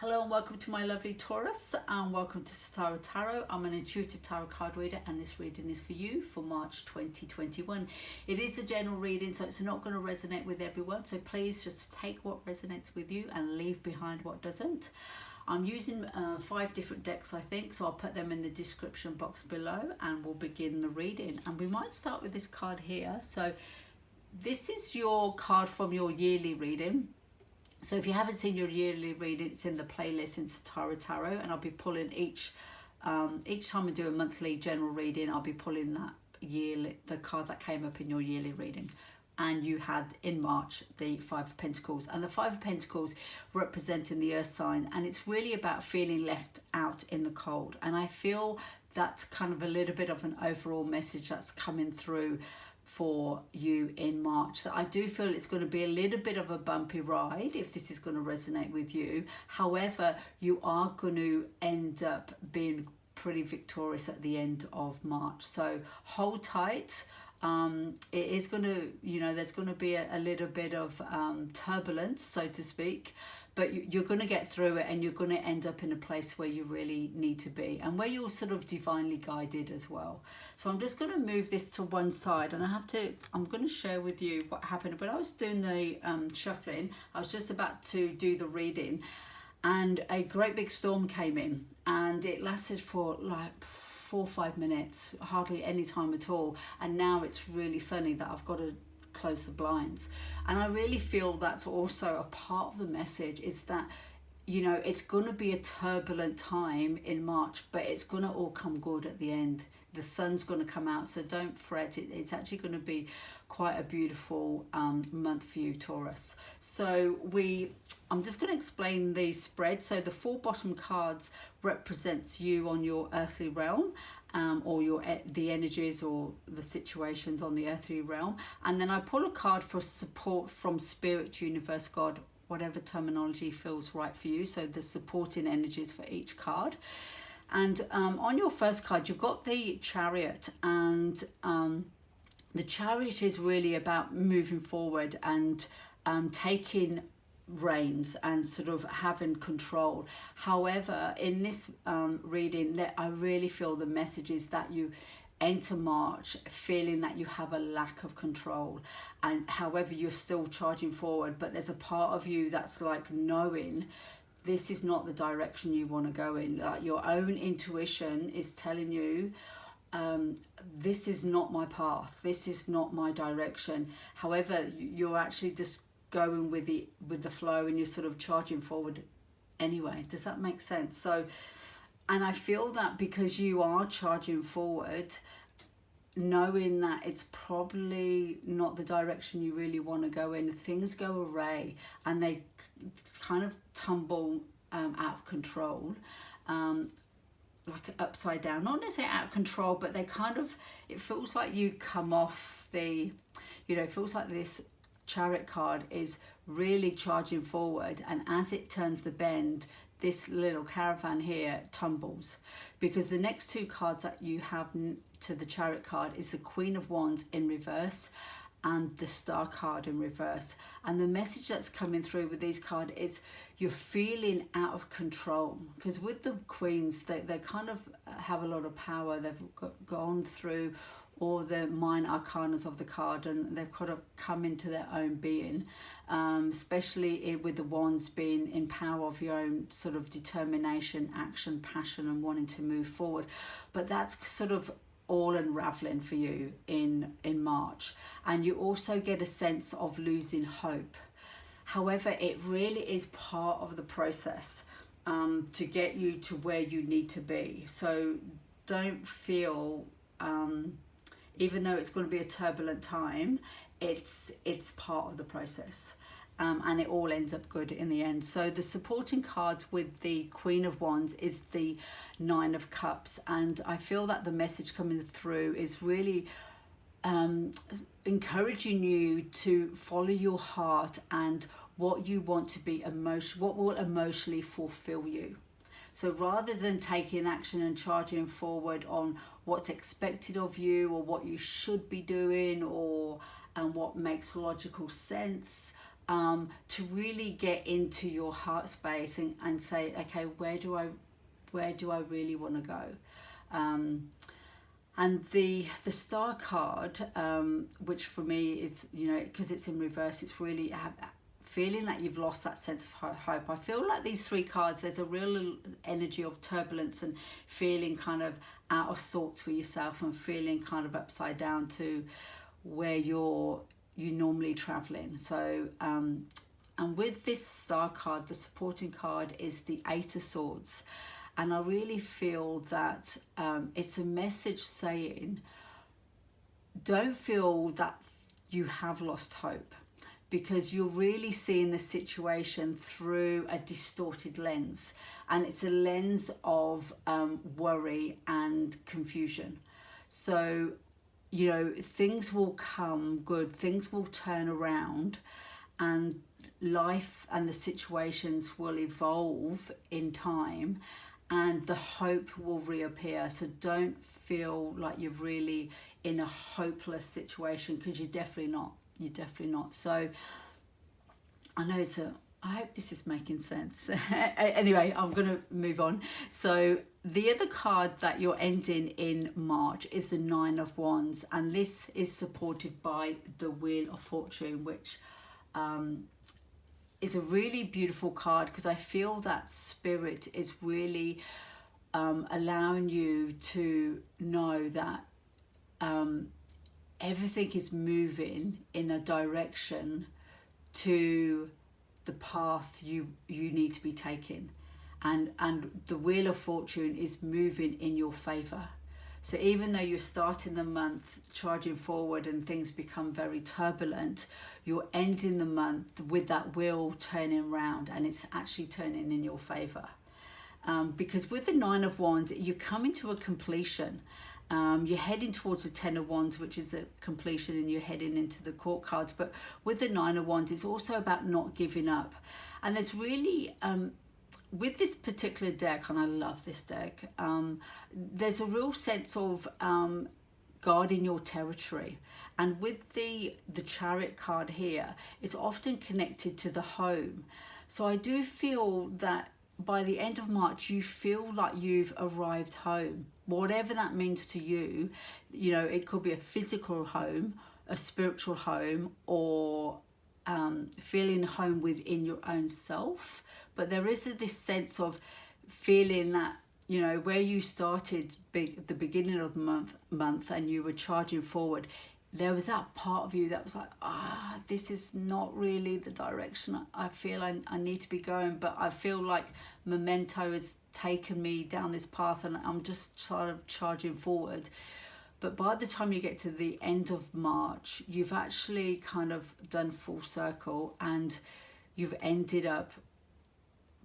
Hello and welcome to my lovely Taurus, and welcome to Satara Tarot. I'm an intuitive tarot card reader, and this reading is for you for March 2021. It is a general reading, so it's not going to resonate with everyone, so please just take what resonates with you and leave behind what doesn't. I'm using 5 different decks, I think, so I'll put them in the description box below and we'll begin the reading. And we might start with this card here. So this is your card from your yearly reading. So if you haven't seen your yearly reading, it's in the playlist in Satara Tarot, and I'll be pulling each time I do a monthly general reading, I'll be pulling the card that came up in your yearly reading. And you had in March the Five of Pentacles, and the Five of Pentacles representing the earth sign, and it's really about feeling left out in the cold. And I feel that's kind of a little bit of an overall message that's coming through for you in March, that I do feel it's going to be a little bit of a bumpy ride if this is going to resonate with you. However, you are going to end up being pretty victorious at the end of March, so hold tight. It is going to, there's going to be a little bit of turbulence, so to speak, but you're going to get through it, and you're going to end up in a place where you really need to be, and where you're sort of divinely guided as well. So I'm just going to move this to one side, and I'm going to share with you what happened when I was doing the shuffling. I was just about to do the reading, and a great big storm came in, and it lasted for like 4 or 5 minutes, hardly any time at all. And now it's really sunny that I've got to close the blinds. And I really feel that's also a part of the message, is that it's going to be a turbulent time in March, but it's going to all come good at the end. The sun's going to come out, so don't fret. It's actually going to be quite a beautiful month for you, Taurus. So I'm just going to explain the spread. So the 4 bottom cards represents you on your earthly realm, or the energies or the situations on the earthly realm. And then I pull a card for support from Spirit, Universe, God, whatever terminology feels right for you. So the supporting energies for each card. And on your first card, you've got the Chariot, and the Chariot is really about moving forward and taking reins and sort of having control. However, in this reading, I really feel the message is that you enter March feeling that you have a lack of control, and however you're still charging forward, but there's a part of you that's like knowing this is not the direction you want to go in. Like your own intuition is telling you, this is not my path, this is not my direction. However, you're actually just going with the flow, and you're sort of charging forward anyway. Does that make sense? So, and I feel that because you are charging forward, knowing that it's probably not the direction you really want to go in, things go awry and they kind of tumble out of control, like upside down. Not necessarily out of control, but they kind of, it feels like you come off it feels like this Chariot card is really charging forward, and as it turns the bend, this little caravan here tumbles, because the next 2 cards that you have to the Chariot card is the Queen of Wands in reverse and the Star card in reverse. And the message that's coming through with these cards is you're feeling out of control, because with the Queens, they kind of have a lot of power. They've gone through all the minor arcanas of the card, and they've kind of come into their own being, especially with the Wands being in power of your own sort of determination, action, passion, and wanting to move forward. But that's sort of all unraveling for you in March, and you also get a sense of losing hope. However, it really is part of the process to get you to where you need to be. So don't feel, even though it's going to be a turbulent time, it's part of the process, and it all ends up good in the end. So the supporting cards with the Queen of Wands is the 9 of Cups, and I feel that the message coming through is really encouraging you to follow your heart and what you want to be what will emotionally fulfill you. So rather than taking action and charging forward on what's expected of you, or what you should be doing, or what makes logical sense, to really get into your heart space and say, okay, where do I really want to go? And the star card, which for me is, because it's in reverse, it's really feeling that you've lost that sense of hope. I feel like these three cards, there's a real energy of turbulence and feeling kind of out of sorts with yourself and feeling kind of upside down to where you normally traveling. So and with this star card, the supporting card is the Eight of Swords, and I really feel that it's a message saying, don't feel that you have lost hope, because you're really seeing the situation through a distorted lens, and it's a lens of worry and confusion. So, things will come good, things will turn around, and life and the situations will evolve in time, and the hope will reappear. So don't feel like you're really in a hopeless situation, because you're definitely not. So I know I hope this is making sense. Anyway, I'm going to move on. So the other card that you're ending in March is the Nine of Wands, and this is supported by the Wheel of Fortune, which is a really beautiful card, because I feel that Spirit is really allowing you to know that everything is moving in a direction to the path you need to be taking, and the Wheel of Fortune is moving in your favor. So even though you're starting the month charging forward and things become very turbulent, you're ending the month with that wheel turning round, and it's actually turning in your favor. Because with the Nine of Wands, you're coming to a completion. You're heading towards the Ten of Wands, which is a completion, and you're heading into the Court cards. But with the Nine of Wands, it's also about not giving up. And there's really, with this particular deck, and I love this deck, there's a real sense of guarding your territory. And with the Chariot card here, it's often connected to the home. So I do feel that by the end of March, you feel like you've arrived home, whatever that means to you. It could be a physical home, a spiritual home, or feeling home within your own self. But there is this sense of feeling that, where you started the beginning of the month and you were charging forward, there was that part of you that was like, this is not really the direction I feel I need to be going, but I feel like Memento has taken me down this path and I'm just sort of charging forward. But by the time you get to the end of March, you've actually kind of done full circle, and you've ended up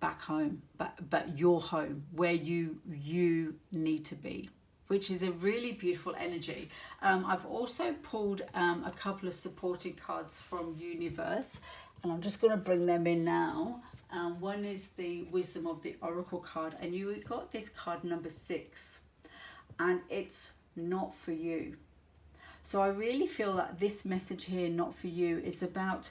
back home, but your home, where you need to be, which is a really beautiful energy. I've also pulled a couple of supporting cards from Universe, and I'm just going to bring them in now. One is the Wisdom of the Oracle card, and you got this card number 6, and it's not for you. So I really feel that this message here, not for you, is about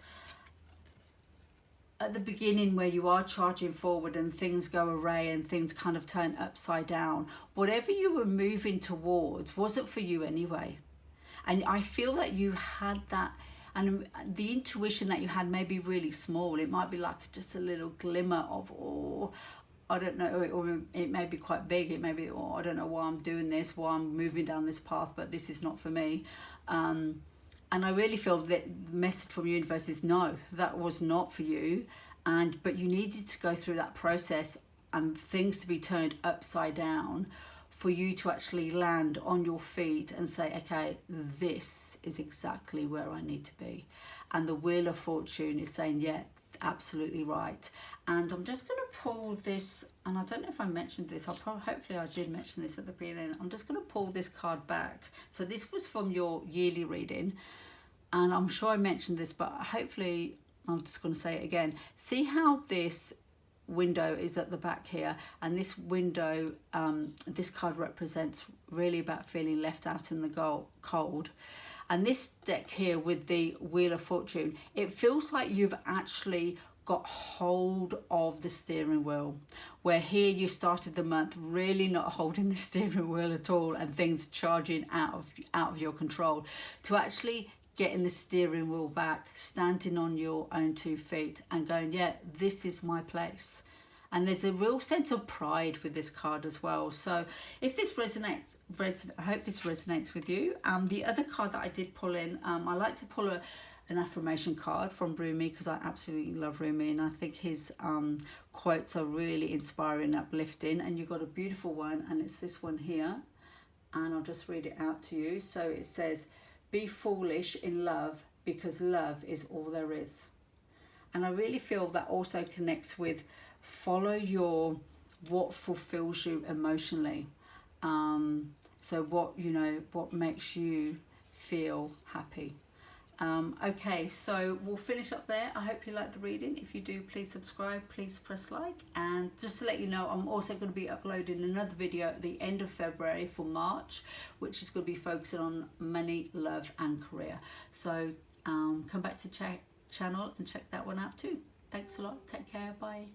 at the beginning where you are charging forward and things go awry and things kind of turn upside down. Whatever you were moving towards wasn't for you anyway. And I feel that you had that, and the intuition that you had may be really small. It might be like just a little glimmer of, I don't know, or it may be quite big. It may be, I don't know why I'm doing this, why I'm moving down this path, but this is not for me. And I really feel that the message from Universe is no, that was not for you. But you needed to go through that process and things to be turned upside down for you to actually land on your feet and say, okay, this is exactly where I need to be. And the Wheel of Fortune is saying, yeah, absolutely right. And I'm just going to pull this, and I don't know if I mentioned this, hopefully I did mention this at the beginning. I'm just going to pull this card back. So this was from your yearly reading, and I'm sure I mentioned this, but hopefully I'm just going to say it again. See how this window is at the back here, and this window, this card represents really about feeling left out in the cold. And this deck here with the Wheel of Fortune, it feels like you've actually got hold of the steering wheel, where here you started the month really not holding the steering wheel at all, and things charging out of your control, to actually getting the steering wheel back, standing on your own 2 feet and going, yeah, this is my place. And there's a real sense of pride with this card as well. So if this resonates, I hope this resonates with you. The other card that I did pull in, I like to pull an affirmation card from Rumi, because I absolutely love Rumi, and I think his quotes are really inspiring and uplifting. And you've got a beautiful one, and it's this one here, and I'll just read it out to you. So it says, be foolish in love, because love is all there is. And I really feel that also connects with follow what fulfills you emotionally. So what makes you feel happy. Okay, so we'll finish up there. I hope you liked the reading. If you do, please subscribe, please press like. And just to let you know, I'm also going to be uploading another video at the end of February for March, which is going to be focusing on money, love and career. So come back to channel and check that one out too. Thanks a lot. Take care. Bye.